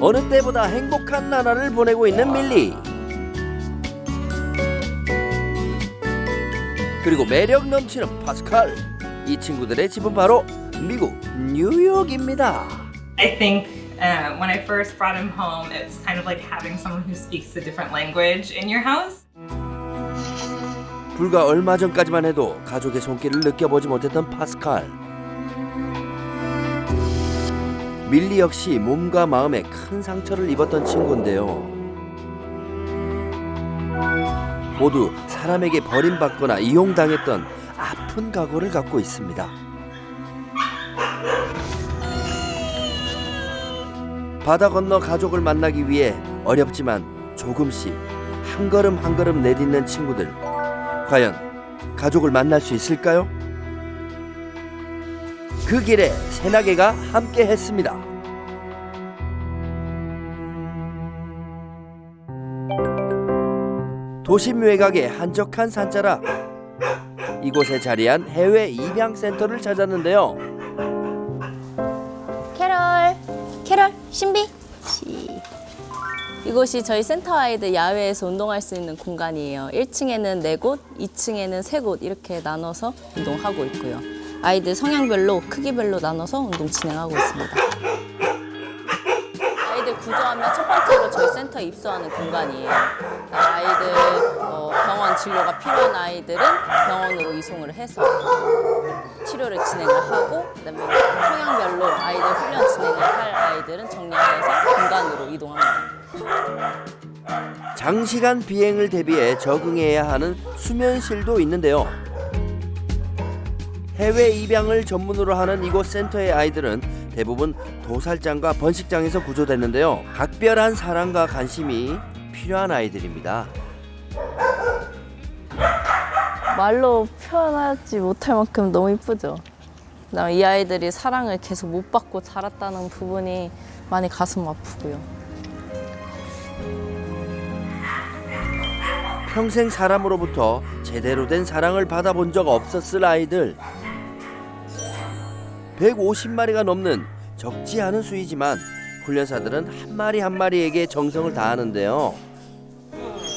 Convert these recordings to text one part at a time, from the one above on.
어느 때보다 행복한 나날을 보내고 있는 밀리. 그리고 매력 넘치는 파스칼. 이 친구들의 집은 바로 미국 뉴욕입니다. I think when I first brought him home, it's kind of like having someone who speaks a different language in your house. 불과 얼마 전까지만 해도 가족의 손길을 느껴보지 못했던 파스칼. 밀리 역시 몸과 마음에 큰 상처를 입었던 친구인데요. 모두 사람에게 버림받거나 이용당했던 아픈 각오를 갖고 있습니다. 바다 건너 가족을 만나기 위해 어렵지만 조금씩 한 걸음 한 걸음 내딛는 친구들. 과연 가족을 만날 수 있을까요? 그 길에 새나개가 함께 했습니다. 도심 외곽의 한적한 산자락. 이곳에 자리한 해외 입양센터를 찾았는데요. 캐럴, 신비. 이곳이 저희 센터 아이들 야외에서 운동할 수 있는 공간이에요. 1층에는 4곳, 2층에는 3곳 이렇게 나눠서 운동하고 있고요. 아이들 성향별로, 크기별로 나눠서 운동 진행하고 있습니다. 아이들 구조하면 첫 번째로 저희 센터에 입소하는 공간이에요. 아이들 병원 진료가 필요한 아이들은 병원으로 이송을 해서 치료를 진행을 하고, 그다음에 성향별로 아이들 훈련 진행을 할 아이들은 정리해서 공간으로 이동합니다. 장시간 비행을 대비해 적응해야 하는 수면실도 있는데요. 해외 입양을 전문으로 하는 이곳 센터의 아이들은 대부분 도살장과 번식장에서 구조됐는데요. 각별한 사랑과 관심이 필요한 아이들입니다. 말로 표현하지 못할 만큼 너무 이쁘죠. 그다음에 이 아이들이 사랑을 계속 못 받고 자랐다는 부분이 많이 가슴 아프고요. 평생 사람으로부터 제대로 된 사랑을 받아본 적 없었을 아이들. 150마리가 넘는 적지 않은 수이지만 훈련사들은 한 마리 한 마리에게 정성을 다하는데요.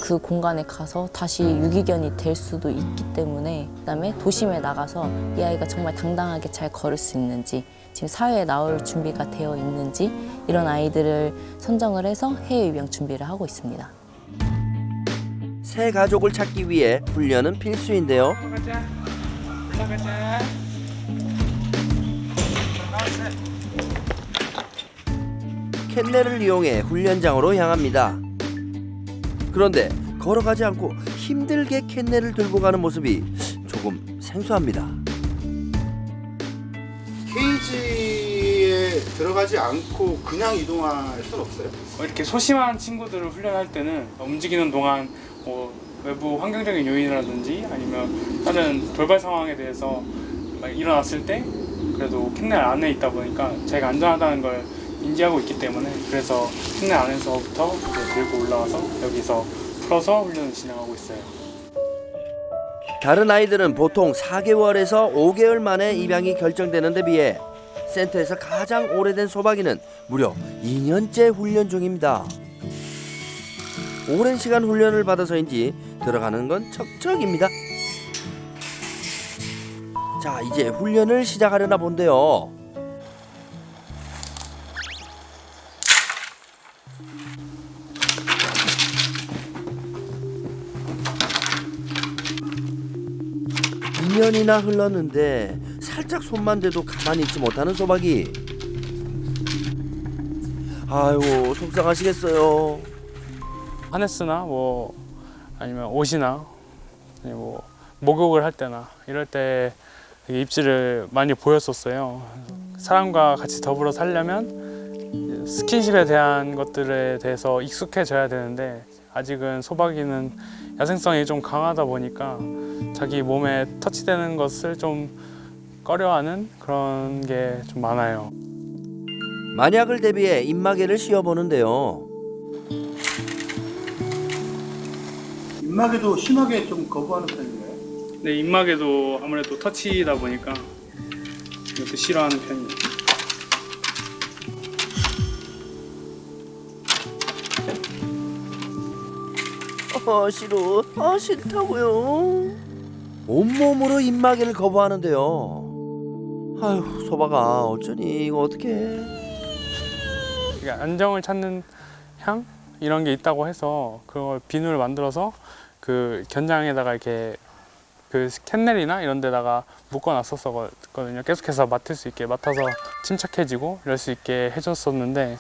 그 공간에 가서 다시 유기견이 될 수도 있기 때문에, 그다음에 도심에 나가서 이 아이가 정말 당당하게 잘 걸을 수 있는지, 지금 사회에 나올 준비가 되어 있는지, 이런 아이들을 선정을 해서 해외 입양 준비를 하고 있습니다. 새 가족을 찾기 위해 훈련은 필수인데요. 캔넬을 이용해 훈련장으로 향합니다. 그런데 걸어가지 않고 힘들게 캔넬을 들고 가는 모습이 조금 생소합니다. 케이지에 들어가지 않고 그냥 이동할 순 없어요? 이렇게 소심한 친구들을 훈련할 때는 움직이는 동안 외부 환경적인 요인이라든지 아니면 다른 돌발 상황에 대해서 일어났을 때 그래도 캔넬 안에 있다 보니까 자기가 안전하다는 걸 인지하고 있기 때문에, 그래서 캔넬 안에서부터 들고 올라와서 여기서 풀어서 훈련을 진행하고 있어요. 다른 아이들은 보통 4개월에서 5개월 만에 입양이 결정되는 데 비해 센터에서 가장 오래된 소박이는 무려 2년째 훈련 중입니다. 오랜 시간 훈련을 받아서인지 들어가는 건 척척입니다. 자, 이제 훈련을 시작하려나 본데요. 이 년이나 흘렀는데 살짝 손만 대도 가만히 있지 못하는 소박이. 아유, 속상하시겠어요. 하네스나 아니면 옷이나 목욕을 할 때나 이럴 때 되게 입질을 많이 보였었어요. 사람과 같이 더불어 살려면 스킨십에 대한 것들에 대해서 익숙해져야 되는데, 아직은 소박이는 야생성이 좀 강하다 보니까 자기 몸에 터치되는 것을 좀 꺼려하는 그런 게 좀 많아요. 만약을 대비해 입마개를 씌워보는데요. 입마개도 심하게 좀 거부하는 편인가요? 네, 입마개도 아무래도 터치다 보니까 이것도 싫어하는 편이에요. 싫어. 싫다고요. 온몸으로 입마개를 거부하는데요. 아휴, 소박아, 어쩌니 이거 어떡해. 이게 안정을 찾는 향 이런 게 있다고 해서 그걸 비누를 만들어서 그 견장에다가 이렇게 그 캔넬이나 이런 데다가 묶어놨었거든요. 계속해서 맡을 수 있게, 맡아서 침착해지고 이럴 수 있게 해줬었는데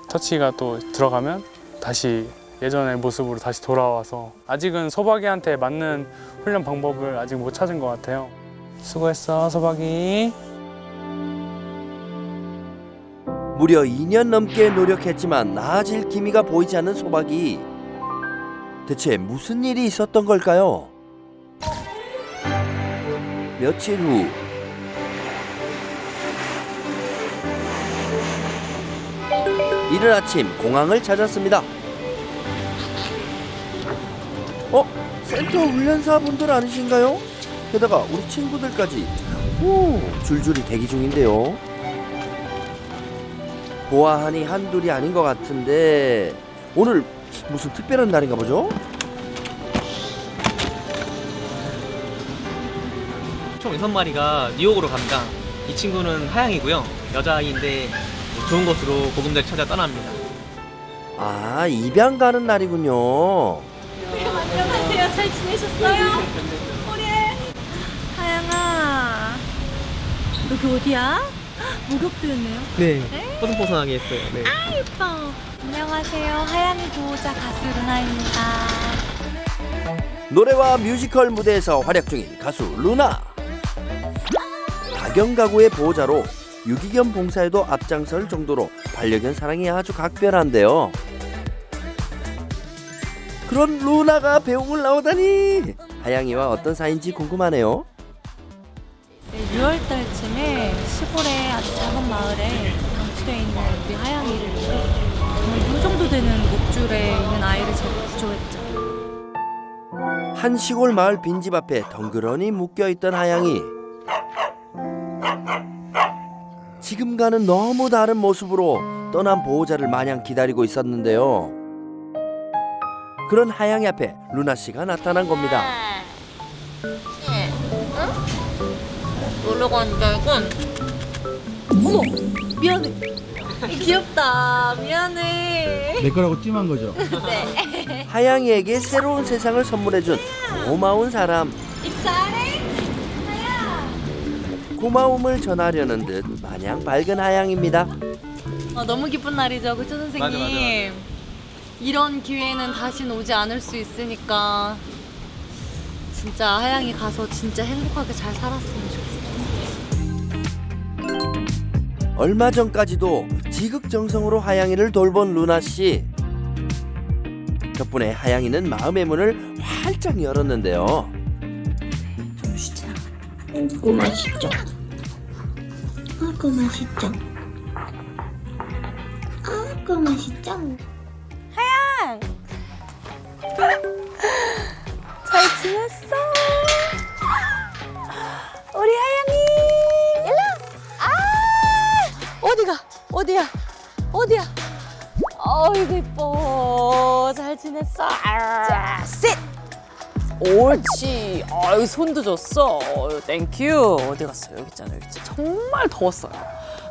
터치가 또 들어가면 다시 예전의 모습으로 다시 돌아와서 아직은 소박이한테 맞는 훈련 방법을 아직 못 찾은 것 같아요. 수고했어, 소박이. 무려 2년 넘게 노력했지만 나아질 기미가 보이지 않는 소박이. 대체 무슨 일이 있었던 걸까요? 며칠 후 이른 아침 공항을 찾았습니다. 센터 훈련사분들 아니신가요? 게다가 우리 친구들까지 줄줄이 대기 중인데요. 보아하니 한둘이 아닌 것 같은데 오늘 무슨 특별한 날인가 보죠? 총 6마리가 뉴욕으로 갑니다. 이 친구는 하양이고요. 여자아이인데 좋은 곳으로 보금자리 찾아 떠납니다. 아, 입양 가는 날이군요. 안녕하세요. 잘 지내셨어요? 우리 하양아, 여기 어디야? 목욕도였네요. 네, 뽀송뽀송하게 했어요. 네. 예뻐. 안녕하세요. 하양이 보호자 가수 루나입니다. 노래와 뮤지컬 무대에서 활약 중인 가수 루나. 다경가구의 보호자로 유기견 봉사에도 앞장설 정도로 반려견 사랑이 아주 각별한데요. 그런 루나가 배웅을 나오다니 하양이와 어떤 사이인지 궁금하네요. 6월달쯤에 시골의 아주 작은 마을에 방치되어 있는 우리 하양이를 이 정도 되는 목줄에 있는 아이를 제가 구조했죠. 한 시골 마을 빈집 앞에 덩그러니 묶여있던 하양이 지금과는 너무 다른 모습으로 떠난 보호자를 마냥 기다리고 있었는데요. 그런 하양이 앞에 루나씨가 나타난 겁니다. 놀러 가는 줄 알고. 어머, 미안해. 귀엽다. 미안해. 내 거라고 찜한 거죠? 하양이에게 새로운 세상을 선물해준 고마운 사람. 잘해. 고마움을 전하려는 듯 마냥 밝은 하양입니다. 너무 기쁜 날이죠, 그쵸 선생님? 맞아. 이런 기회는 다시는 오지 않을 수 있으니까 진짜 하양이 가서 진짜 행복하게 잘 살았으면 좋겠어요. 얼마 전까지도 지극정성으로 하양이를 돌본 루나씨. 덕분에 하양이는 마음의 문을 활짝 열었는데요. 좀 쉬자. 아이고 맛있죠? 아이고 맛있죠? 아이고 맛있죠? 잘 지냈어? 우리 하양이 일로 어디야 어이구 이뻐. 잘 지냈어? 자, sit. 옳지. 아유, 손도 줬어. 땡큐. 어디 갔어? 여기 있잖아, 여기 있잖아. 정말 더웠어요.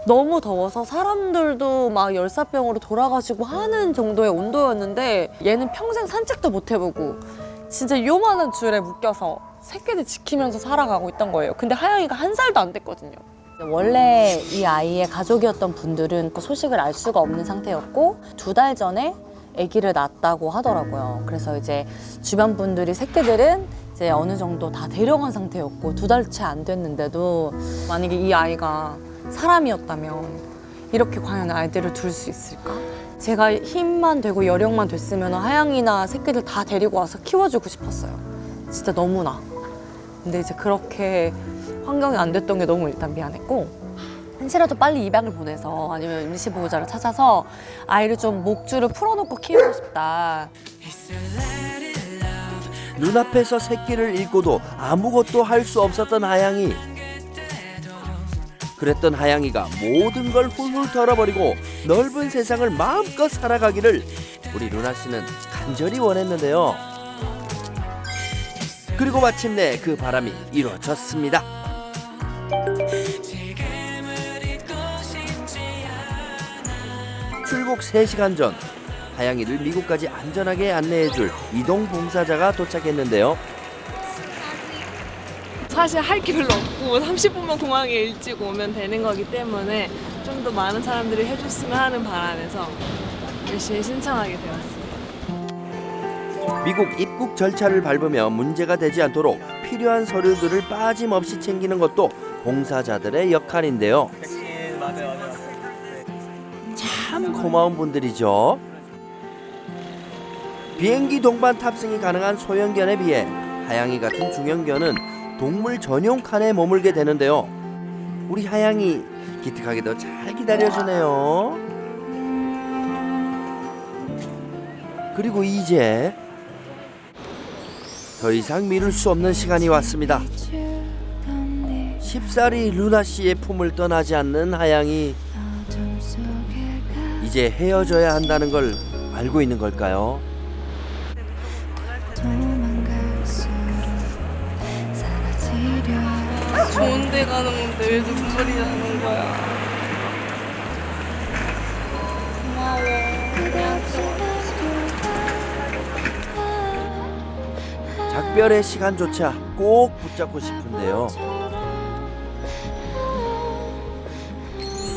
너무 더워서 사람들도 막 열사병으로 돌아가시고 하는 정도의 온도였는데 얘는 평생 산책도 못 해보고 진짜 요만한 줄에 묶여서 새끼들 지키면서 살아가고 있던 거예요. 근데 하영이가 1살도 안 됐거든요. 원래 이 아이의 가족이었던 분들은 그 소식을 알 수가 없는 상태였고 2달 전에 아기를 낳았다고 하더라고요. 그래서 이제 주변 분들이 새끼들은 이제 어느 정도 다 데려간 상태였고 2달 채 안 됐는데도 만약에 이 아이가 사람이었다면 이렇게 과연 아이들을 둘 수 있을까? 제가 힘만 되고 여력만 됐으면 하양이나 새끼들 다 데리고 와서 키워주고 싶었어요. 진짜 너무나. 근데 이제 그렇게 환경이 안 됐던 게 너무 일단 미안했고 한시라도 빨리 입양을 보내서 아니면 임시보호자를 찾아서 아이를 좀 목줄을 풀어놓고 키우고 싶다. 눈앞에서 새끼를 잃고도 아무것도 할 수 없었던 하양이. 그랬던 하양이가 모든 걸 훌훌 털어버리고 넓은 세상을 마음껏 살아가기를 우리 루나 씨는 간절히 원했는데요. 그리고 마침내 그 바람이 이루어졌습니다. 출국 3시간 전 하양이를 미국까지 안전하게 안내해줄 이동 봉사자가 도착했는데요. 사실 할 게 별로 없고 30분만 공항에 일찍 오면 되는 거기 때문에 좀 더 많은 사람들이 해줬으면 하는 바람에서 열심히 신청하게 되었습니다. 미국 입국 절차를 밟으며 문제가 되지 않도록 필요한 서류들을 빠짐없이 챙기는 것도 봉사자들의 역할인데요. 백신 맞아요. 참 고마운 분들이죠. 비행기 동반 탑승이 가능한 소형견에 비해 하양이 같은 중형견은 동물 전용 칸에 머물게 되는데요. 우리 하양이 기특하게도 잘 기다려주네요. 그리고 이제 더 이상 미룰 수 없는 시간이 왔습니다. 쉽사리 루나 씨의 품을 떠나지 않는 하양이 이제 헤어져야 한다는 걸 알고 있는 걸까요? 좋은 데 가는 건데 왜 눈물이 나는 거야. 작별의 시간조차 꼭 붙잡고 싶은데요.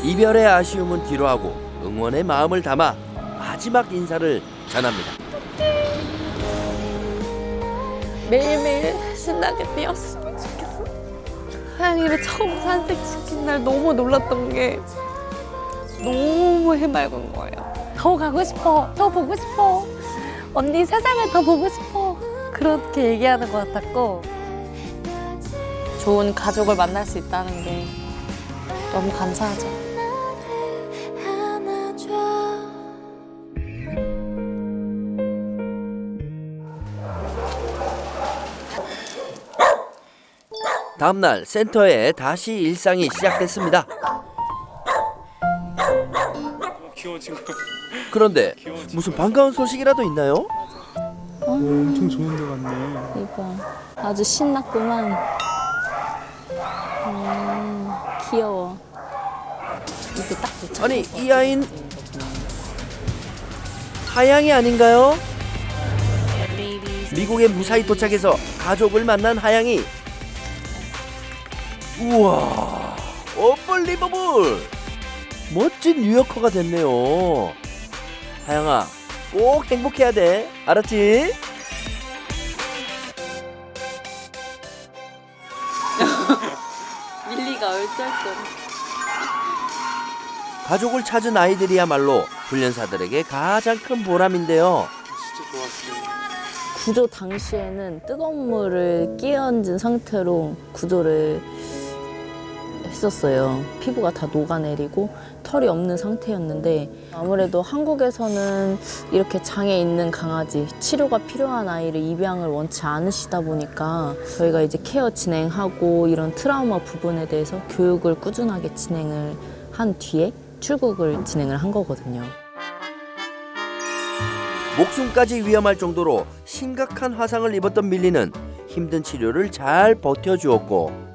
이별의 아쉬움은 뒤로하고 응원의 마음을 담아 마지막 인사를 전합니다. 매일매일 신나게 뛰었으면 좋겠어. 하양이를 처음 산책시킨 날 너무 놀랐던 게 너무 해맑은 거예요. 더 가고 싶어. 더 보고 싶어. 언니 세상을 더 보고 싶어. 그렇게 얘기하는 것 같았고 좋은 가족을 만날 수 있다는 게 너무 감사하죠. 다음날 센터에 다시 일상이 시작됐습니다. 귀여운 친구. 그런데 무슨 반가운 소식이라도 있나요? 엄청 좋은 데 갔네. 이거 아주 신났구만. 귀여워. 이게 딱 좋죠. 아니 이 아이는 하양이 아닌가요? 미국에 무사히 도착해서 가족을 만난 하양이. 우와, 언벌리버블! 멋진 뉴요커가 됐네요. 하양아, 꼭 행복해야 돼. 알았지? 밀리가 얼떨떨. 가족을 찾은 아이들이야말로 훈련사들에게 가장 큰 보람인데요. 진짜 좋았어요. 구조 당시에는 뜨거운 물을 끼얹은 상태로 구조를 했었어요. 피부가 다 녹아내리고 털이 없는 상태였는데 아무래도 한국에서는 이렇게 장애 있는 강아지, 치료가 필요한 아이를 입양을 원치 않으시다 보니까 저희가 이제 케어 진행하고 이런 트라우마 부분에 대해서 교육을 꾸준하게 진행을 한 뒤에 출국을 진행을 한 거거든요. 목숨까지 위험할 정도로 심각한 화상을 입었던 밀리는 힘든 치료를 잘 버텨주었고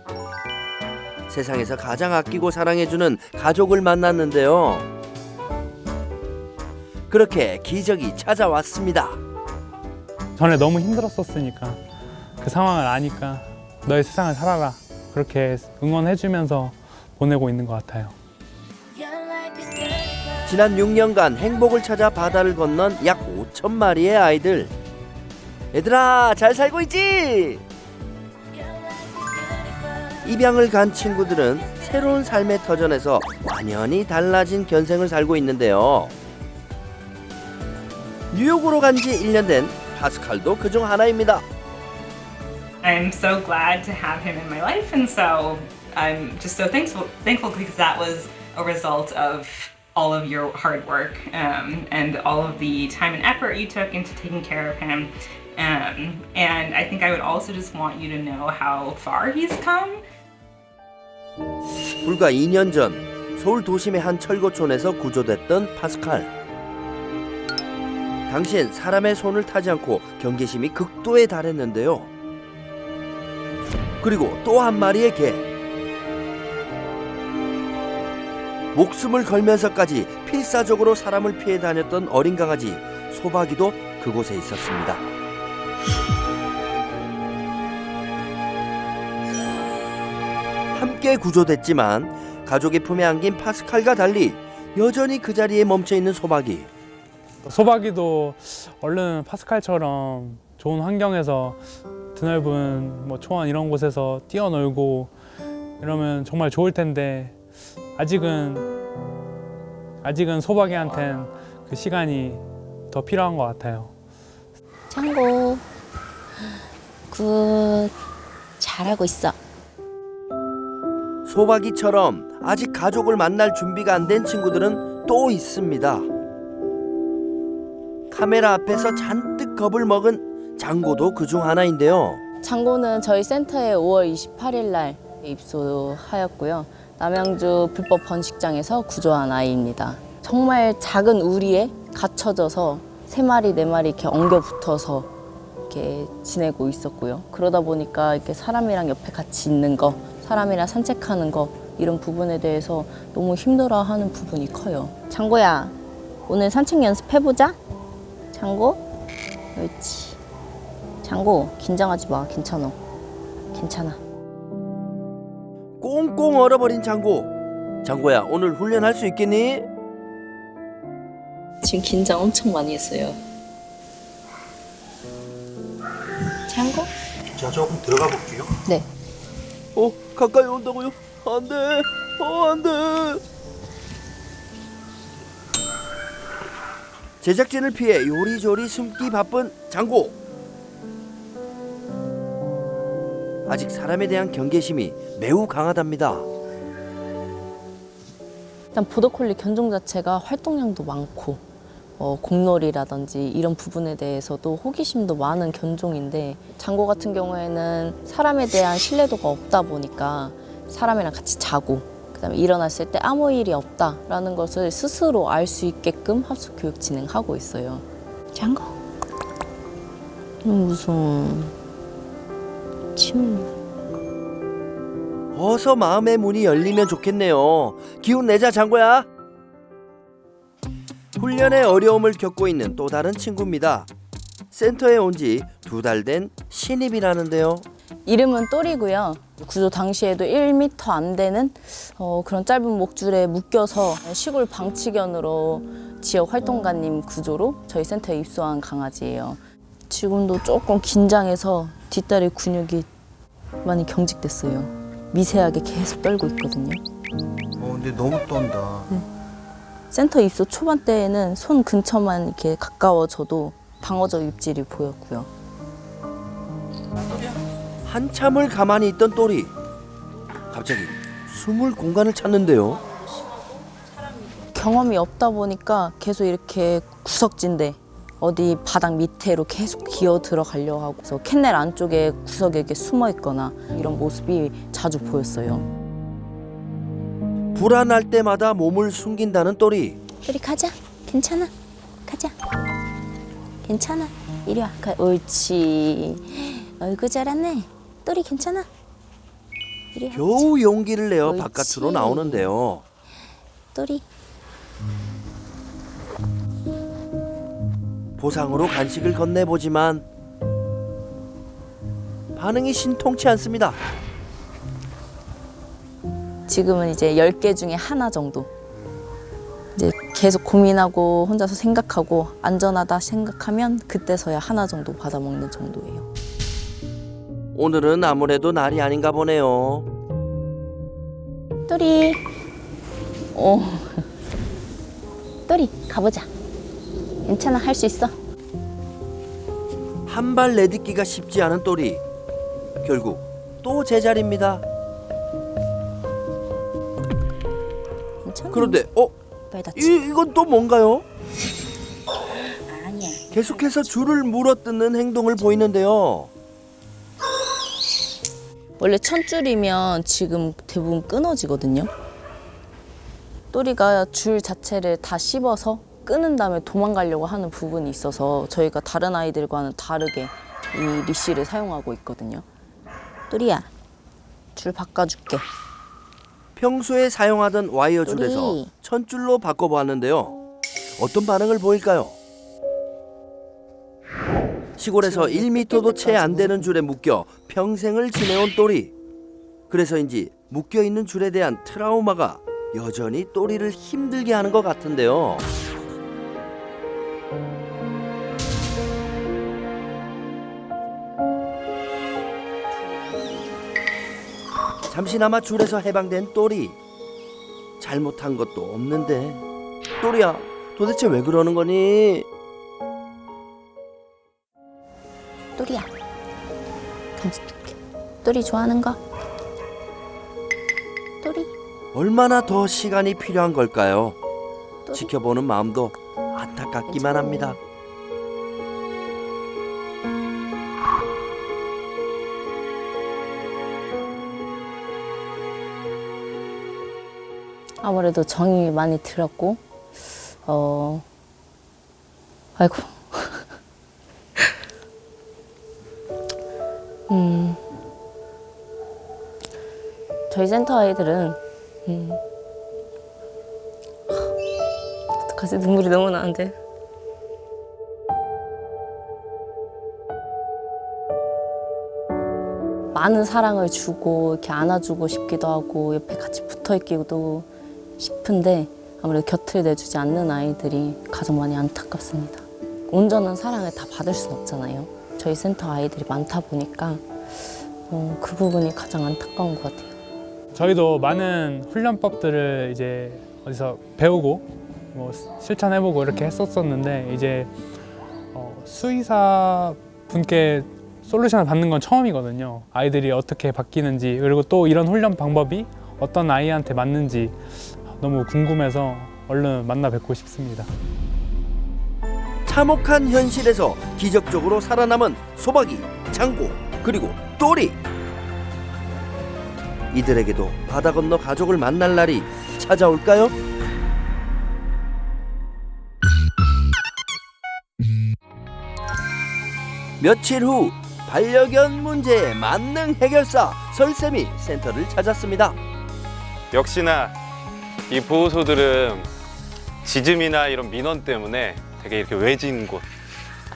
세상에서 가장 아끼고 사랑해주는 가족을 만났는데요. 그렇게 기적이 찾아왔습니다. 전에 너무 힘들었었으니까 그 상황을 아니까 너의 세상을 살아라 그렇게 응원해주면서 보내고 있는 것 같아요. 지난 6년간 행복을 찾아 바다를 건넌 약 5천 마리의 아이들. 얘들아, 잘 살고 있지? 입양을 간 친구들은 새로운 삶의 터전에서 완연히 달라진 견생을 살고 있는데요. 뉴욕으로 간 지 1년 된 파스칼도 그중 하나입니다. I'm so glad to have him in my life, and so I'm just so thankful because that was a result of all of your hard work and all of the time and effort you took into taking care of him. And I think I would also just want you to know how far he's come. 불과 2년 전 서울 도심의 한 철거촌에서 구조됐던 파스칼. 당시엔 사람의 손을 타지 않고 경계심이 극도에 달했는데요. 그리고 또 한 마리의 개. 목숨을 걸면서까지 필사적으로 사람을 피해 다녔던 어린 강아지 소박이도 그곳에 있었습니다. 함께 구조됐지만 가족의 품에 안긴 파스칼과 달리 여전히 그 자리에 멈춰있는 소박이. 소박이도 얼른 파스칼처럼 좋은 환경에서 드넓은 초원 이런 곳에서 뛰어놀고 이러면 정말 좋을 텐데 아직은 소박이한텐 그 시간이 더 필요한 것 같아요. 창고 굿 잘하고 있어. 소박이처럼 아직 가족을 만날 준비가 안 된 친구들은 또 있습니다. 카메라 앞에서 잔뜩 겁을 먹은 장고도 그중 하나인데요. 장고는 저희 센터에 5월 28일 날 입소하였고요. 남양주 불법 번식장에서 구조한 아이입니다. 정말 작은 우리에 갇혀져서 3마리, 4마리 이렇게 엉겨 붙어서 이렇게 지내고 있었고요. 그러다 보니까 이렇게 사람이랑 옆에 같이 있는 거, 사람이랑 산책하는 거 이런 부분에 대해서 너무 힘들어하는 부분이 커요. 장고야, 오늘 산책 연습해보자. 장고, 그렇지. 장고, 긴장하지 마. 괜찮아. 괜찮아. 꽁꽁 얼어버린 장고. 장고야, 오늘 훈련할 수 있겠니? 지금 긴장 엄청 많이 했어요. 장고? 자, 조금 들어가 볼게요. 네. 가까이 온다고요? 안 돼. 안 돼. 제작진을 피해 요리조리 숨기 바쁜 장고. 아직 사람에 대한 경계심이 매우 강하답니다. 일단 보더콜리 견종 자체가 활동량도 많고 공놀이라든지 이런 부분에 대해서도 호기심도 많은 견종인데 장고 같은 경우에는 사람에 대한 신뢰도가 없다 보니까 사람이랑 같이 자고 그다음에 일어났을 때 아무 일이 없다라는 것을 스스로 알 수 있게끔 합숙 교육 진행하고 있어요. 장고. 너무 무서워. 어서 마음의 문이 열리면 좋겠네요. 기운 내자 장고야. 훈련의 어려움을 겪고 있는 또 다른 친구입니다. 센터에 온 지 2달 된 신입이라는데요. 이름은 또리고요. 구조 당시에도 1m 안 되는 그런 짧은 목줄에 묶여서 시골 방치견으로 지역 활동가님 구조로 저희 센터에 입소한 강아지예요. 지금도 조금 긴장해서 뒷다리 근육이 많이 경직됐어요. 미세하게 계속 떨고 있거든요. 근데 너무 떤다. 센터 입소 초반 때에는 손 근처만 이렇게 가까워져도 방어적 입질이 보였고요. 한참을 가만히 있던 또리. 갑자기 숨을 공간을 찾는데요. 경험이 없다 보니까 계속 이렇게 구석진데 어디 바닥 밑으로 계속 기어 들어가려고 하고 그래서 캔넬 안쪽에 구석에 이렇게 숨어 있거나 이런 모습이 자주 보였어요. 불안할 때마다 몸을 숨긴다는 또리. 또리 가자. 괜찮아. 가자. 괜찮아. 이리 와. 옳지. 어이구 잘하네. 또리 괜찮아. 이리 와. 겨우 용기를 내어 옳지. 바깥으로 나오는데요. 또리. 보상으로 간식을 건네보지만 반응이 신통치 않습니다. 지금은 이제 10개 중에 하나 정도. 이제 계속 고민하고 혼자서 생각하고 안전하다 생각하면 그때서야 하나 정도 받아먹는 정도예요. 오늘은 아무래도 날이 아닌가 보네요. 또리. 또리 가보자. 괜찮아. 할 수 있어. 한 발 내딛기가 쉽지 않은 또리. 결국 또 제자리입니다. 괜찮아. 그런데 빨리 다치. 이건 또 뭔가요? 아니야. 계속해서 줄을 물어뜯는 행동을 보이는데요. 원래 천줄이면 지금 대부분 끊어지거든요. 또리가 줄 자체를 다 씹어서 끊은 다음에 도망가려고 하는 부분이 있어서 저희가 다른 아이들과는 다르게 이 리쉬를 사용하고 있거든요. 또리야, 줄 바꿔줄게. 평소에 사용하던 와이어 줄에서 또리. 천줄로 바꿔보았는데요. 어떤 반응을 보일까요? 시골에서 1m도 채 안 되는 줄에 묶여 평생을 지내온 또리. 그래서인지 묶여있는 줄에 대한 트라우마가 여전히 또리를 힘들게 하는 것 같은데요. 잠시나마 줄에서 해방된 또리. 잘못한 것도 없는데. 또리야, 도대체 왜 그러는 거니? 또리야. 간식 줄게. 또리 좋아하는 거. 또리. 얼마나 더 시간이 필요한 걸까요? 또리. 지켜보는 마음도 안타깝기만 합니다. 아무래도 정이 많이 들었고, 아이고. 저희 센터 아이들은, 어떡하지? 눈물이 너무 나는데. 많은 사랑을 주고, 이렇게 안아주고 싶기도 하고, 옆에 같이 붙어 있기도 싶은데, 아무래도 곁을 내주지 않는 아이들이 가장 많이 안타깝습니다. 온전한 사랑을 다 받을 수는 없잖아요. 저희 센터 아이들이 많다 보니까 그 부분이 가장 안타까운 것 같아요. 저희도 많은 훈련법들을 이제 어디서 배우고 뭐 실천해보고 이렇게 했었었는데 이제 수의사 분께 솔루션을 받는 건 처음이거든요. 아이들이 어떻게 바뀌는지 그리고 또 이런 훈련 방법이 어떤 아이한테 맞는지 너무 궁금해서 얼른 만나 뵙고 싶습니다. 참혹한 현실에서 기적적으로 살아남은 소박이, 장고, 그리고 또리. 이들에게도 바다 건너 가족을 만날 날이 찾아올까요? 며칠 후 반려견 문제의 만능 해결사 설쌤이 센터를 찾았습니다. 역시나 이 보호소들은 짖음이나 이런 민원 때문에 되게 이렇게 외진 곳.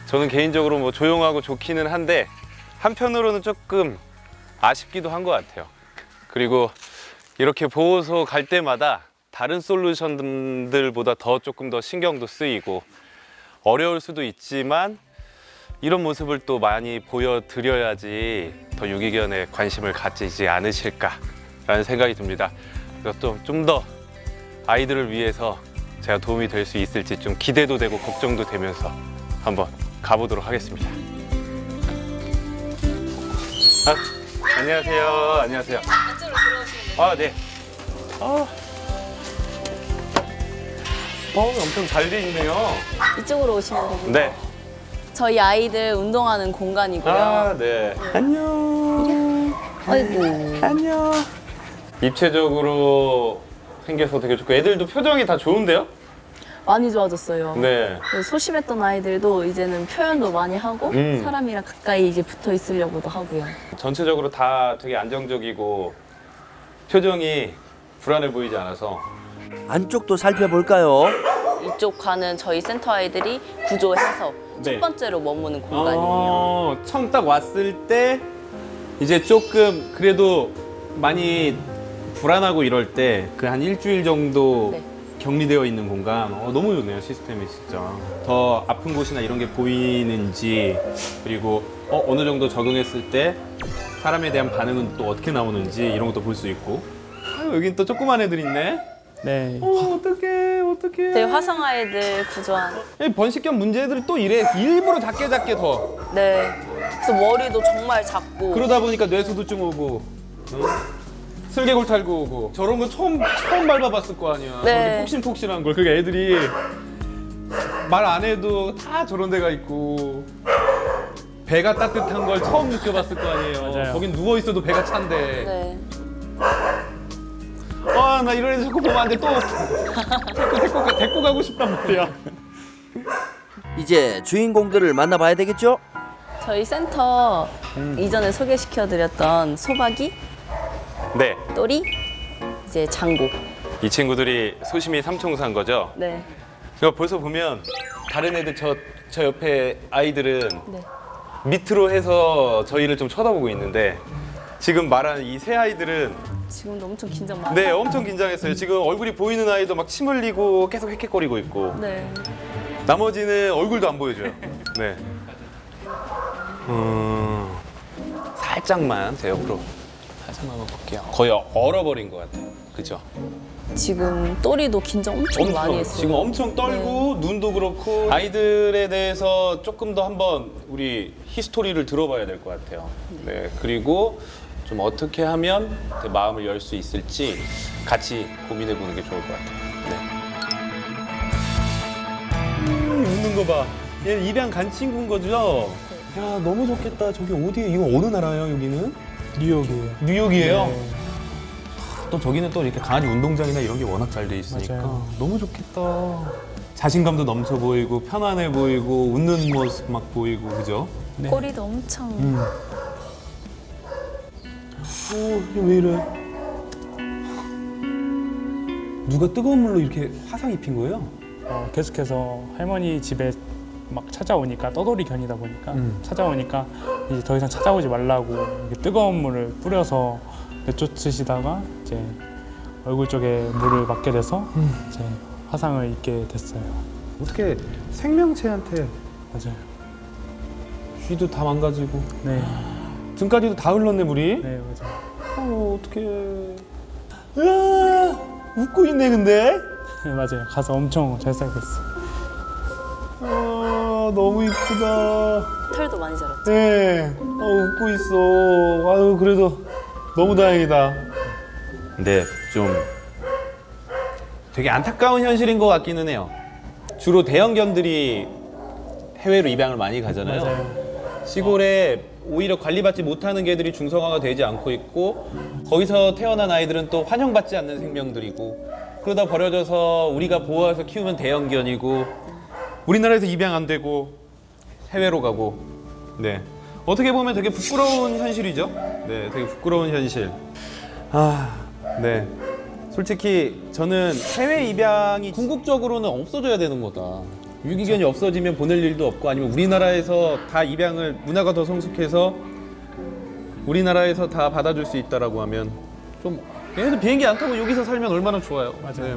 저는 개인적으로 뭐 조용하고 좋기는 한데 한편으로는 조금 아쉽기도 한 것 같아요. 그리고 이렇게 보호소 갈 때마다 다른 솔루션들보다 조금 더 신경도 쓰이고 어려울 수도 있지만 이런 모습을 또 많이 보여드려야지 더 유기견에 관심을 가지지 않으실까라는 생각이 듭니다. 그래서 좀 더 아이들을 위해서 제가 도움이 될 수 있을지 좀 기대도 되고 걱정도 되면서 한번 가보도록 하겠습니다. 안녕하세요. 안녕하세요. 안쪽으로 들어오시면 아, 네. 엄청 잘 돼 있네요. 이쪽으로 오시면 됩니다. 네. 저희 아이들 운동하는 공간이고요. 아, 네. 안녕. 아이고. 안녕. 입체적으로 생겨서 되게 좋고 애들도 표정이 다 좋은데요? 많이 좋아졌어요. 네. 소심했던 아이들도 이제는 표현도 많이 하고 사람이랑 가까이 이제 붙어 있으려고도 하고요. 전체적으로 다 되게 안정적이고 표정이 불안해 보이지 않아서. 안쪽도 살펴볼까요? 이쪽 관은 저희 센터 아이들이 구조해서 네. 첫 번째로 머무는 공간이에요. 처음 딱 왔을 때 이제 조금 그래도 많이 불안하고 이럴 때 그 한 일주일 정도 네. 격리되어 있는 공간 너무 좋네요. 시스템이 진짜 더 아픈 곳이나 이런 게 보이는지 그리고 어느 정도 적응했을 때 사람에 대한 반응은 또 어떻게 나오는지 이런 것도 볼 수 있고 여긴 또 조그만 애들 있네. 네. 어떡해 저희 화성 아이들 구조한. 번식견 문제들이 또 이래 일부러 작게 더 네. 그래서 머리도 정말 작고. 그러다 보니까 뇌수도증 오고 슬개골 탈구 오고 저런 거 처음 밟아봤을 거 아니야. 네. 저렇게 폭신폭신한 걸. 그게 애들이 말 안 해도 다 저런 데가 있고 배가 따뜻한 걸 처음 느껴봤을 거 아니에요. 맞아요. 거긴 누워 있어도 배가 찬데. 네. 나 이런 애들 자꾸 보면 안 돼. 또 데리고 가고 싶단 말이야. 이제 주인공들을 만나봐야 되겠죠? 저희 센터 이전에 소개시켜드렸던 소박이, 네. 또리, 이제 장고. 이 친구들이 소심이 삼총사인 거죠? 네. 제가 벌써 보면 다른 애들 저 옆에 아이들은 네. 밑으로 해서 저희를 좀 쳐다보고 있는데 지금 말한 이 세 아이들은 지금도 엄청 긴장 많이. 네, 엄청 긴장했어요. 지금 얼굴이 보이는 아이도 막 침 흘리고 계속 헥헥거리고 있고 네. 나머지는 얼굴도 안 보여줘요. 네. 살짝만 제 옆으로 살짝만 볼게요. 거의 얼어버린 것 같아요. 그죠? 지금 또리도 긴장 엄청 많이 했어요. 지금 엄청 떨고 눈도 그렇고 아이들에 대해서 조금 더 한번 우리 히스토리를 들어봐야 될 것 같아요. 네, 그리고 좀 어떻게 하면 내 마음을 열 수 있을지 같이 고민해 보는 게 좋을 것 같아요. 네. 웃는 거 봐. 얘 입양 간 친구인 거죠? 야, 너무 좋겠다. 저기 어디에? 이거 어느 나라예요, 여기는? 뉴욕이에요. 뉴욕이에요? 네. 또 저기는 또 이렇게 강아지 운동장이나 이런 게 워낙 잘 돼 있으니까 맞아요. 너무 좋겠다. 자신감도 넘쳐 보이고 편안해 보이고 웃는 모습 막 보이고 그죠? 네. 꼬리도 엄청. 이게 왜 이래? 누가 뜨거운 물로 이렇게 화상 입힌 거예요? 계속해서 할머니 집에 막 찾아오니까 떠돌이 견이다 보니까 찾아오니까 이제 더 이상 찾아오지 말라고 이렇게 뜨거운 물을 뿌려서 내쫓으시다가 이제 얼굴 쪽에 물을 맞게 돼서 이제 화상을 입게 됐어요. 어떻게 생명체한테 맞아요. 귀도 다 망가지고 네, 등까지도 다 흘렀네 물이. 네 맞아요. 어떡해. 으아, 웃고 있네 근데. 네 맞아요. 가서 엄청 잘 살고 있어요. 너무 이쁘다. 털도 많이 자랐죠. 네, 웃고 있어. 아유, 그래도 너무 다행이다. 근데 좀 되게 안타까운 현실인 것 같기는 해요. 주로 대형견들이 해외로 입양을 많이 가잖아요. 맞아요. 시골에 오히려 관리받지 못하는 개들이 중성화가 되지 않고 있고 거기서 태어난 아이들은 또 환영받지 않는 생명들이고 그러다 버려져서 우리가 보호해서 키우면 대형견이고 우리나라에서 입양 안 되고 해외로 가고 네 어떻게 보면 되게 부끄러운 현실이죠. 네, 되게 부끄러운 현실. 네. 솔직히 저는 해외 입양이 궁극적으로는 없어져야 되는 거다. 유기견이 없어지면 보낼 일도 없고 아니면 우리나라에서 다 입양을 문화가 더 성숙해서 우리나라에서 다 받아줄 수 있다라고 하면 좀 얘네들 비행기 안 타고 여기서 살면 얼마나 좋아요. 맞아요. 네.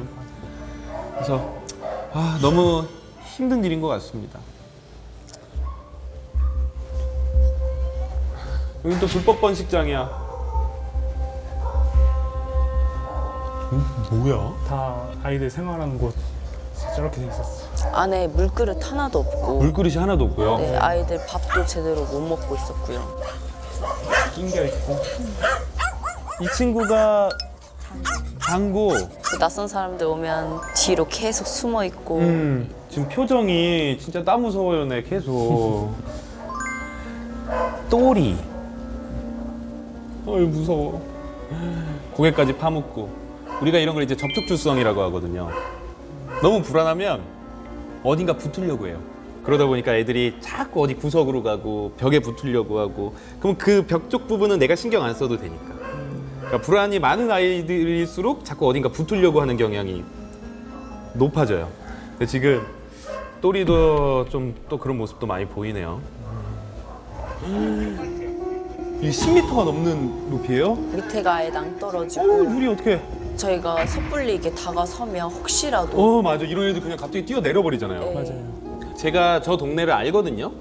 그래서 너무 힘든 일인 것 같습니다. 여긴 또 불법 번식장이야. 뭐야? 다 아이들 생활하는 곳 저렇게 돼 있었어요. 안에 물그릇 하나도 없고. 물그릇이 하나도 없고요. 네, 아이들 밥도 제대로 못 먹고 있었고요. 낑겨 있고. 이 친구가 장고. 그 낯선 사람들 오면 뒤로 계속 숨어 있고. 지금 표정이 진짜 따무서워요, 네, 계속. 또리. 어이, 무서워. 고개까지 파묻고. 우리가 이런 걸 이제 접촉주성이라고 하거든요. 너무 불안하면 어딘가 붙으려고 해요. 그러다 보니까 애들이 자꾸 어디 구석으로 가고 벽에 붙으려고 하고 그럼 그 벽 쪽 부분은 내가 신경 안 써도 되니까. 그러니까 불안이 많은 아이들일수록 자꾸 어딘가 붙으려고 하는 경향이 높아져요. 근데 지금 또리도 좀 또 그런 모습도 많이 보이네요. 이게 10m가 넘는 높이에요? 밑에가 아예 낭떨어지고. 물이 어떻게? 저희가 섣불리 이렇게 다가서면 혹시라도. 맞아. 이런 애들 그냥 갑자기 뛰어 내려버리잖아요. 네. 맞아요. 제가 저 동네를 알거든요.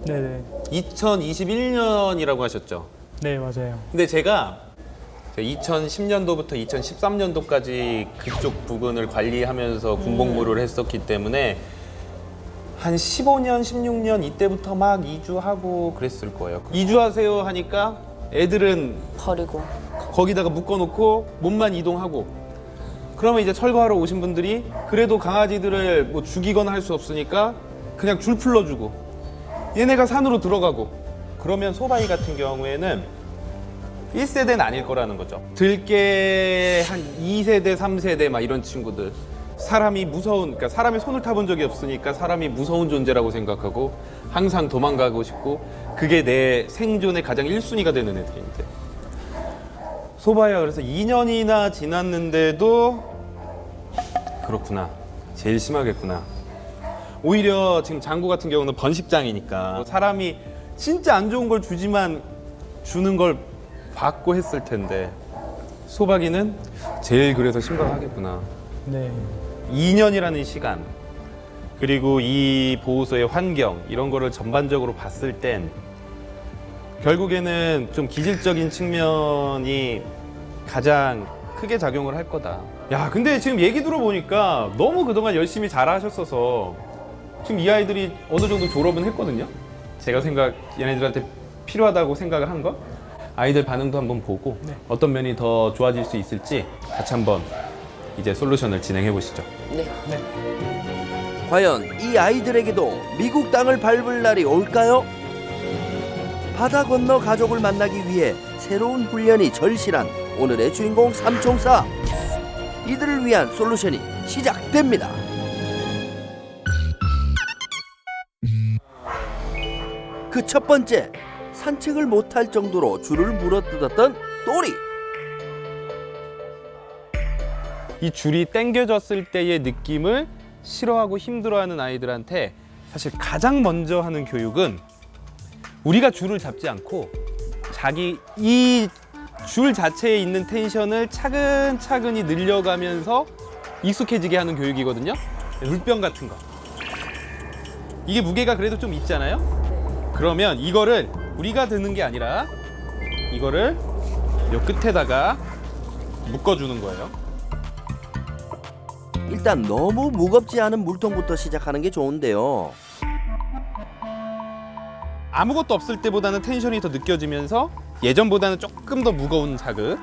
네네. 2021년이라고 하셨죠. 네 맞아요. 근데 제가 2010년도부터 2013년도까지 그쪽 부근을 관리하면서 군복무를 했었기 때문에 한 15년, 16년 이때부터 막 이주하고 그랬을 거예요. 이주하세요 하니까 애들은 버리고. 거기다가 묶어놓고 몸만 이동하고 그러면 이제 철거하러 오신 분들이 그래도 강아지들을 뭐 죽이거나 할 수 없으니까 그냥 줄 풀러주고 얘네가 산으로 들어가고 그러면 소바이 같은 경우에는 1세대는 아닐 거라는 거죠. 들깨 한 2세대, 3세대 막 이런 친구들 사람이 무서운, 그러니까 사람이 손을 타본 적이 없으니까 사람이 무서운 존재라고 생각하고 항상 도망가고 싶고 그게 내 생존의 가장 1순위가 되는 애들인데 소바야 그래서 2년이나 지났는데도 그렇구나. 제일 심하겠구나. 오히려 지금 장구 같은 경우는 번식장이니까 사람이 진짜 안 좋은 걸 주지만 주는 걸 받고 했을 텐데 소박이는 제일 그래서 심각하겠구나. 네. 2년이라는 시간 그리고 이 보호소의 환경 이런 거를 전반적으로 봤을 땐 결국에는 좀 기질적인 측면이 가장 크게 작용을 할 거다. 야, 근데 지금 얘기 들어보니까 너무 그동안 열심히 잘하셨어서 지금 이 아이들이 어느 정도 졸업은 했거든요. 제가 얘네들한테 필요하다고 생각을 한 거. 아이들 반응도 한번 보고 어떤 면이 더 좋아질 수 있을지 같이 한번 이제 솔루션을 진행해 보시죠. 네. 과연 이 아이들에게도 미국 땅을 밟을 날이 올까요? 바다 건너 가족을 만나기 위해 새로운 훈련이 절실한 오늘의 주인공 삼총사. 이들을 위한 솔루션이 시작됩니다. 그 첫 번째, 산책을 못할 정도로 줄을 물어뜯었던 또리. 이 줄이 당겨졌을 때의 느낌을 싫어하고 힘들어하는 아이들한테 사실 가장 먼저 하는 교육은 우리가 줄을 잡지 않고 자기 이 줄 자체에 있는 텐션을 차근차근히 늘려가면서 익숙해지게 하는 교육이거든요. 물병 같은 거. 이게 무게가 그래도 좀 있잖아요. 그러면 이거를 우리가 드는 게 아니라 이거를 요 끝에다가 묶어주는 거예요. 일단 너무 무겁지 않은 물통부터 시작하는 게 좋은데요. 아무것도 없을 때보다는 텐션이 더 느껴지면서 예전보다는 조금 더 무거운 자극을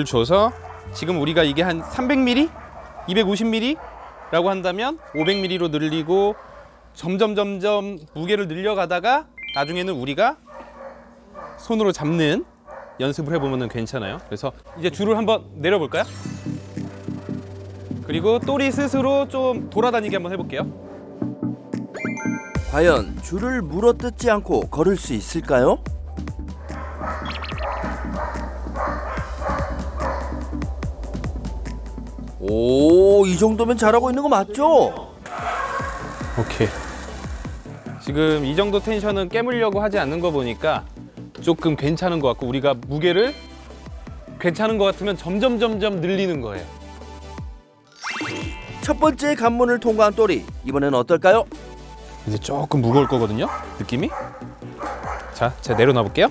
줘서 지금 우리가 이게 한 300ml? 250ml라고 한다면 500ml로 늘리고 점점 무게를 늘려가다가 나중에는 우리가 손으로 잡는 연습을 해보면 괜찮아요. 그래서 이제 줄을 한번 내려볼까요? 그리고 또리 스스로 좀 돌아다니게 한번 해볼게요. 과연 줄을 물어뜯지 않고 걸을 수 있을까요? 오, 이 정도면 잘하고 있는 거 맞죠? 오케이. 지금 이 정도 텐션은 깨물려고 하지 않는 거 보니까 조금 괜찮은 것 같고 우리가 무게를 괜찮은 것 같으면 점점 늘리는 거예요. 첫 번째 관문을 통과한 또리, 이번엔 어떨까요? 이제 조금 무거울 거거든요, 느낌이. 자, 제가 내려놔 볼게요.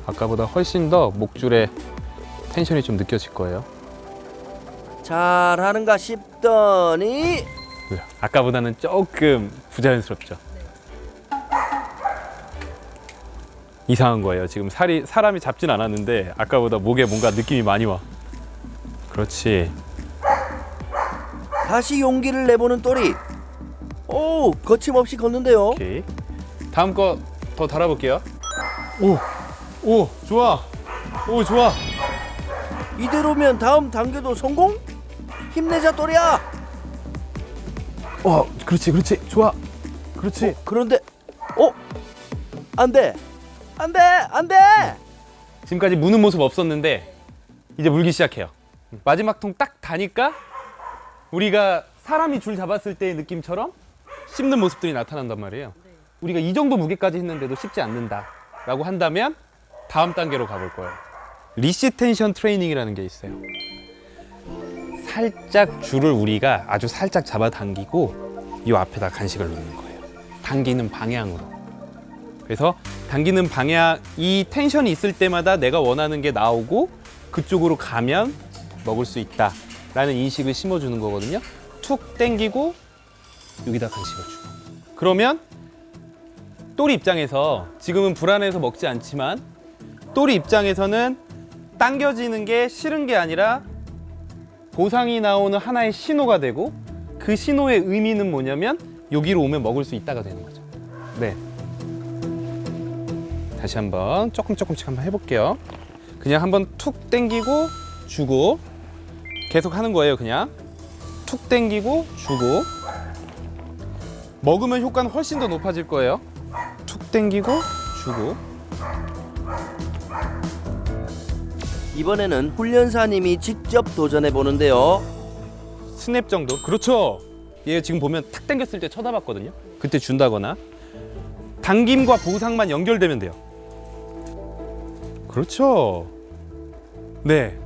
아까보다 훨씬 더 목줄에 텐션이 좀 느껴질 거예요. 잘하는가 싶더니 아까보다는 조금 부자연스럽죠. 이상한 거예요. 지금 사람이 잡진 않았는데 아까보다 목에 뭔가 느낌이 많이 와. 그렇지. 다시 용기를 내보는 또리. 오, 거침없이 걷는데요. 오케이. 다음 거 더 달아볼게요. 오, 좋아. 오, 좋아. 이대로면 다음 단계도 성공? 힘내자 또리야. 그렇지. 좋아. 그렇지. 그런데 안돼. 지금까지 무는 모습 없었는데 이제 물기 시작해요. 마지막 통 딱 다니까 우리가 사람이 줄 잡았을 때의 느낌처럼 씹는 모습들이 나타난단 말이에요. 우리가 이 정도 무게까지 했는데도 씹지 않는다라고 한다면 다음 단계로 가볼 거예요. 리시텐션 트레이닝이라는 게 있어요. 살짝 줄을 우리가 아주 살짝 잡아당기고 이 앞에다 간식을 놓는 거예요. 당기는 방향으로. 그래서 당기는 방향, 이 텐션이 있을 때마다 내가 원하는 게 나오고 그쪽으로 가면 먹을 수 있다라는 인식을 심어주는 거거든요. 툭 당기고 여기다 간식을 주고. 그러면 또리 입장에서 지금은 불안해서 먹지 않지만 또리 입장에서는 당겨지는 게 싫은 게 아니라 보상이 나오는 하나의 신호가 되고 그 신호의 의미는 뭐냐면 여기로 오면 먹을 수 있다가 되는 거죠. 네. 다시 한번 조금씩 한번 해볼게요. 그냥 한번 툭 당기고 주고 계속 하는 거예요. 그냥 툭 당기고 주고 먹으면 효과는 훨씬 더 높아질 거예요. 툭 당기고 주고 이번에는 훈련사님이 직접 도전해 보는데요. 스냅 정도? 그렇죠. 얘 지금 보면 탁 당겼을 때 쳐다봤거든요. 그때 준다거나 당김과 보상만 연결되면 돼요. 그렇죠. 네.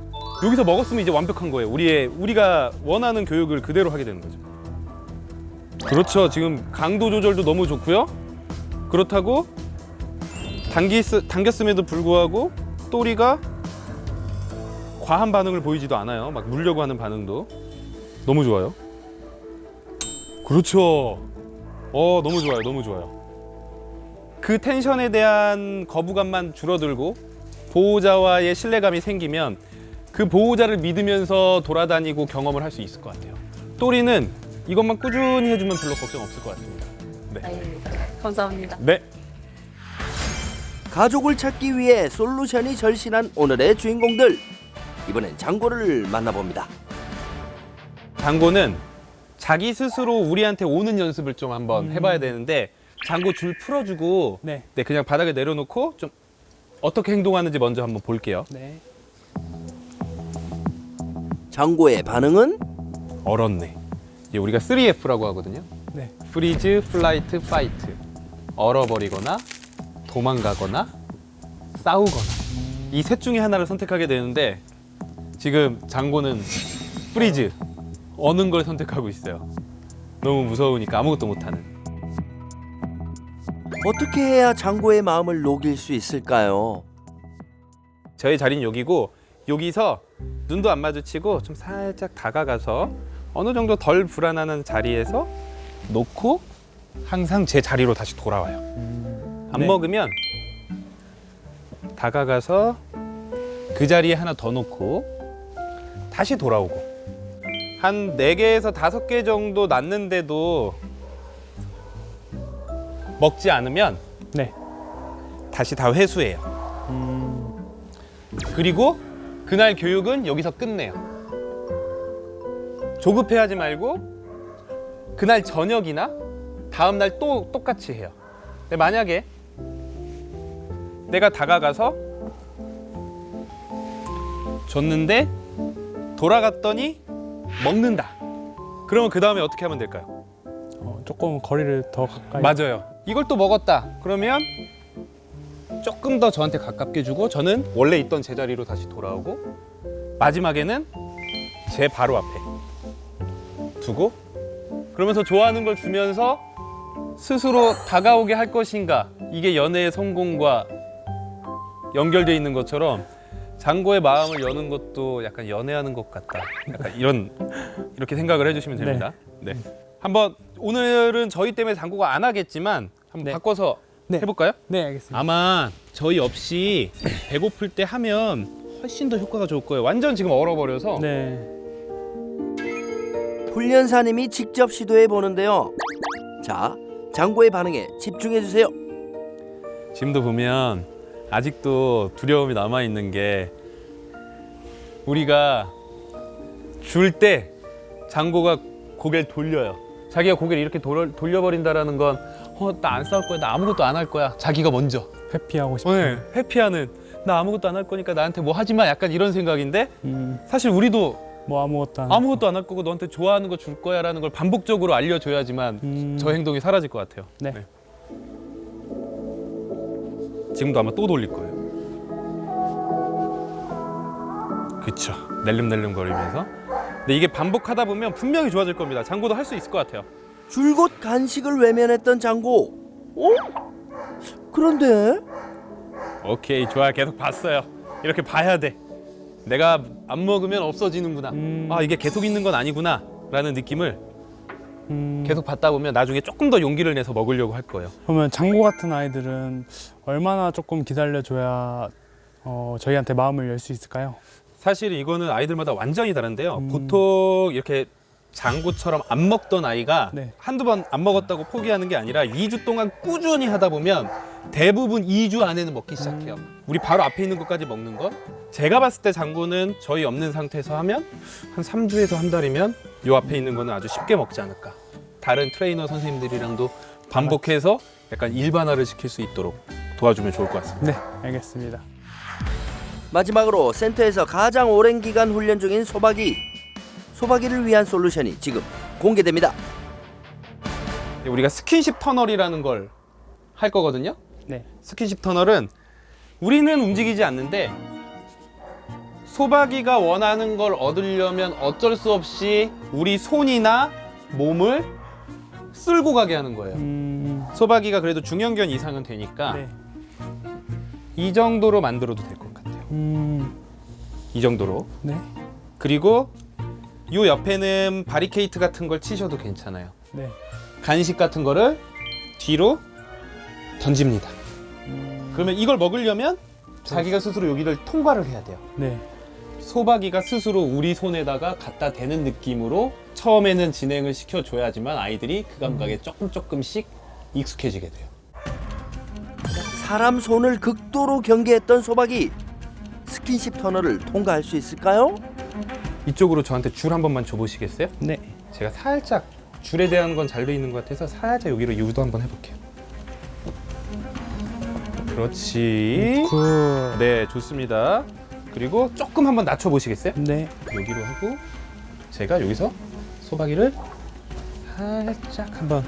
여기서 먹었으면 이제 완벽한 거예요. 우리가 원하는 교육을 그대로 하게 되는 거죠. 그렇죠. 지금 강도 조절도 너무 좋고요. 그렇다고 당겼음에도 불구하고 또리가 과한 반응을 보이지도 않아요. 막 물려고 하는 반응도 너무 좋아요. 그렇죠. 너무 좋아요. 너무 좋아요. 그 텐션에 대한 거부감만 줄어들고 보호자와의 신뢰감이 생기면 그 보호자를 믿으면서 돌아다니고 경험을 할 수 있을 것 같아요. 또리는 이것만 꾸준히 해주면 별로 걱정 없을 것 같습니다. 네. 다행입니다. 감사합니다. 네. 가족을 찾기 위해 솔루션이 절실한 오늘의 주인공들. 이번엔 장고를 만나봅니다. 장고는 자기 스스로 우리한테 오는 연습을 좀 한번 해봐야 되는데 장고 줄 풀어주고 네. 그냥 바닥에 내려놓고 좀 어떻게 행동하는지 먼저 한번 볼게요. 네. 장고의 반응은? 얼었네. 이제 우리가 3F라고 하거든요. 네. 프리즈, 플라이트, 파이트. 얼어버리거나 도망가거나 싸우거나 이 셋 중에 하나를 선택하게 되는데 지금 장고는 프리즈, 어는 걸 선택하고 있어요. 너무 무서우니까 아무것도 못하는. 어떻게 해야 장고의 마음을 녹일 수 있을까요? 저희 자리는 여기고 여기서 눈도 안 마주치고 좀 살짝 다가가서 어느 정도 덜 불안한 자리에서 놓고 항상 제 자리로 다시 돌아와요. 안 네. 먹으면 다가가서 그 자리에 하나 더 놓고 다시 돌아오고 한 4개에서 5개 정도 낳는데도 먹지 않으면 네. 다시 다 회수해요. 그리고 그날 교육은 여기서 끝내요. 조급해하지 말고 그날 저녁이나 다음 날 또 똑같이 해요. 근데 만약에 내가 다가가서 줬는데 돌아갔더니 먹는다. 그러면 그 다음에 어떻게 하면 될까요? 조금 거리를 더 가까이. 맞아요. 이걸 또 먹었다. 그러면 조금 더 저한테 가깝게 주고 저는 원래 있던 제자리로 다시 돌아오고 마지막에는 제 바로 앞에 두고 그러면서 좋아하는 걸 주면서 스스로 다가오게 할 것인가. 이게 연애의 성공과 연결돼 있는 것처럼 장고의 마음을 여는 것도 약간 연애하는 것 같다. 약간 이렇게 생각을 해주시면 됩니다. 네. 한번 오늘은 저희 때문에 장고가 안 하겠지만 한번 바꿔서 해볼까요? 네, 알겠습니다. 아마 저희 없이 배고플 때 하면 훨씬 더 효과가 좋을 거예요. 완전 지금 얼어버려서. 네. 훈련사님이 직접 시도해 보는데요. 자, 장고의 반응에 집중해 주세요. 지금도 보면 아직도 두려움이 남아 있는 게 우리가 줄 때 장고가 고개를 돌려요. 자기가 고개를 이렇게 돌려버린다라는 건 나 안 싸울 거야, 나 아무것도 안 할 거야. 자기가 먼저 회피하고 싶은. 네, 회피하는 나 아무것도 안 할 거니까 나한테 뭐 하지 마. 약간 이런 생각인데 사실 우리도 뭐 아무것도 안 할 거고 너한테 좋아하는 거 줄 거야라는 걸 반복적으로 알려줘야지만 저 행동이 사라질 것 같아요. 네. 지금도 아마 또 돌릴 거예요. 그쵸. 낼름낼름 거리면서. 근데 이게 반복하다 보면 분명히 좋아질 겁니다. 장고도 할 수 있을 것 같아요. 줄곧 간식을 외면했던 장고. 그런데 오케이, 좋아. 계속 봤어요. 이렇게 봐야 돼. 내가 안 먹으면 없어지는구나. 아, 이게 계속 있는 건 아니구나 라는 느낌을 계속 받다 보면 나중에 조금 더 용기를 내서 먹으려고 할 거예요. 그러면 장고 같은 아이들은 얼마나 조금 기다려줘야 저희한테 마음을 열 수 있을까요? 사실 이거는 아이들마다 완전히 다른데요. 보통 이렇게 장고처럼 안 먹던 아이가 한두 번 안 먹었다고 포기하는 게 아니라 2주 동안 꾸준히 하다 보면 대부분 2주 안에는 먹기 시작해요. 우리 바로 앞에 있는 것까지 먹는 거. 제가 봤을 때 장고는 저희 없는 상태에서 하면 한 3주에서 한 달이면 요 앞에 있는 거는 아주 쉽게 먹지 않을까. 다른 트레이너 선생님들이랑도 반복해서 약간 일반화를 시킬 수 있도록 도와주면 좋을 것 같습니다. 네, 알겠습니다. 마지막으로 센터에서 가장 오랜 기간 훈련 중인 소박이를 위한 솔루션이 지금 공개됩니다. 우리가 스킨십 터널이라는 걸 할 거거든요. 네. 스킨십 터널은 우리는 움직이지 않는데 소박이가 원하는 걸 얻으려면 어쩔 수 없이 우리 손이나 몸을 쓸고 가게 하는 거예요. 소박이가 그래도 중형견 이상은 되니까 네. 이 정도로 만들어도 될 것 같아요. 이 정도로. 네. 그리고 요 옆에는 바리케이트 같은 걸 치셔도 괜찮아요. 네. 간식 같은 거를 뒤로 던집니다. 그러면 이걸 먹으려면 자기가 스스로 여기를 통과를 해야 돼요. 네. 소박이가 스스로 우리 손에다가 갖다 대는 느낌으로 처음에는 진행을 시켜줘야지만 아이들이 그 감각에 조금씩 익숙해지게 돼요. 사람 손을 극도로 경계했던 소박이 스킨십 터널을 통과할 수 있을까요? 이쪽으로 저한테 줄 한 번만 줘보시겠어요? 네. 제가 살짝 줄에 대한 건 잘 돼 있는 것 같아서 살짝 여기로 유도 한번 해볼게요. 그렇지. 네, 좋습니다. 그리고 조금 한번 낮춰보시겠어요? 네. 여기로 하고 제가 여기서 소박이를 살짝 한번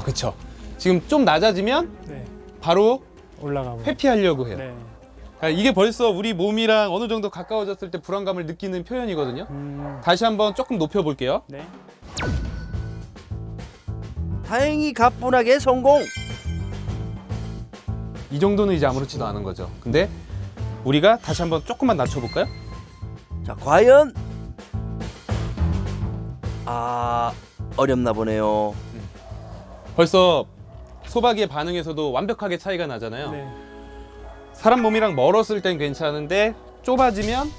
그쵸. 지금 좀 낮아지면 네. 바로 올라가고. 회피하려고 해요. 네. 이게 벌써 우리 몸이랑 어느 정도 가까워졌을 때 불안감을 느끼는 표현이거든요. 다시 한번 조금 높여볼게요. 네. 다행히 가뿐하게 성공. 이 정도는 이제 아무렇지도 않은 거죠. 근데 우리가 다시 한번 조금만 낮춰볼까요? 자, 과연 어렵나 보네요. 벌써 소박이의 반응에서도 완벽하게 차이가 나잖아요. 네. 사람 몸이랑 멀었을 땐 괜찮은데 좁아지면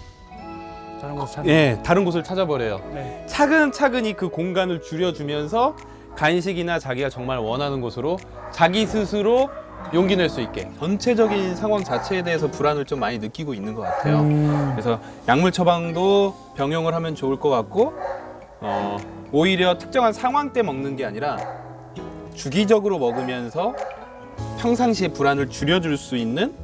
다른 곳 찾아. 다른 곳을 찾아버려요. 네. 차근차근히 그 공간을 줄여주면서 간식이나 자기가 정말 원하는 곳으로 자기 스스로 용기 낼 수 있게 전체적인 상황 자체에 대해서 불안을 좀 많이 느끼고 있는 것 같아요. 그래서 약물 처방도 병용을 하면 좋을 것 같고 오히려 특정한 상황 때 먹는 게 아니라 주기적으로 먹으면서 평상시에 불안을 줄여줄 수 있는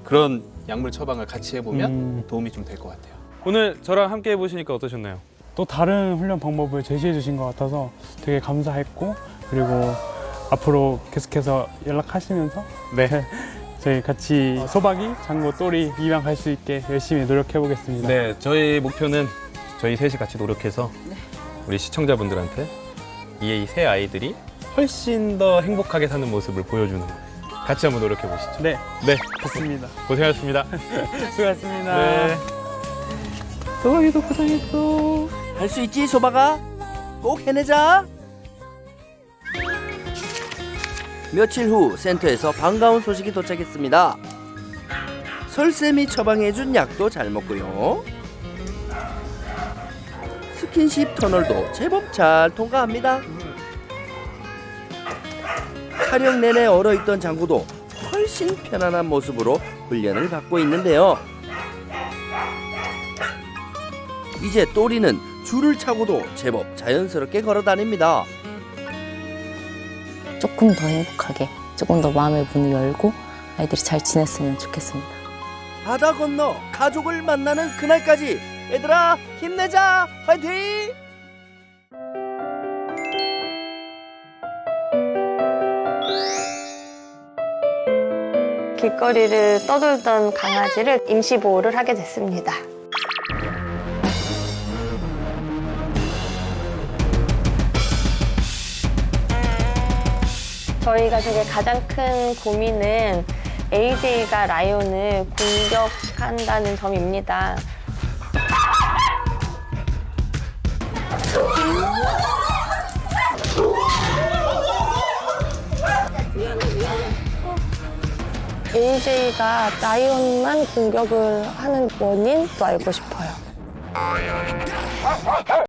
그런 약물 처방을 같이 해보면 도움이 좀 될 것 같아요. 오늘 저랑 함께 해보시니까 어떠셨나요? 또 다른 훈련 방법을 제시해 주신 것 같아서 되게 감사했고, 그리고 앞으로 계속해서 연락하시면서 네. 저희 같이 소박이, 장고, 또리 입양 갈 수 있게 열심히 노력해 보겠습니다. 네, 저희 목표는 저희 셋이 같이 노력해서 우리 시청자분들한테 이 세 아이들이 훨씬 더 행복하게 사는 모습을 보여주는 같이 한번 노력해 보시죠. 네, 네, 좋습니다. 고생하셨습니다. 수고하셨습니다. 네. 소박이도 고생했어. 할 수 있지, 소박아? 꼭 해내자. 며칠 후 센터에서 반가운 소식이 도착했습니다. 설쌤이 처방해준 약도 잘 먹고요. 스킨십 터널도 제법 잘 통과합니다. 촬영 내내 얼어있던 장구도 훨씬 편안한 모습으로 훈련을 받고 있는데요. 이제 또리는 줄을 차고도 제법 자연스럽게 걸어 다닙니다. 조금 더 행복하게, 조금 더 마음의 문을 열고 아이들이 잘 지냈으면 좋겠습니다. 바다 건너 가족을 만나는 그날까지 얘들아 힘내자, 화이팅! 길거리를 떠돌던 강아지를 임시보호를 하게 됐습니다. 저희 가족의 가장 큰 고민은 AJ가 라이온을 공격한다는 점입니다. AJ가 라이온만 공격을 하는 원인도 알고 싶어요.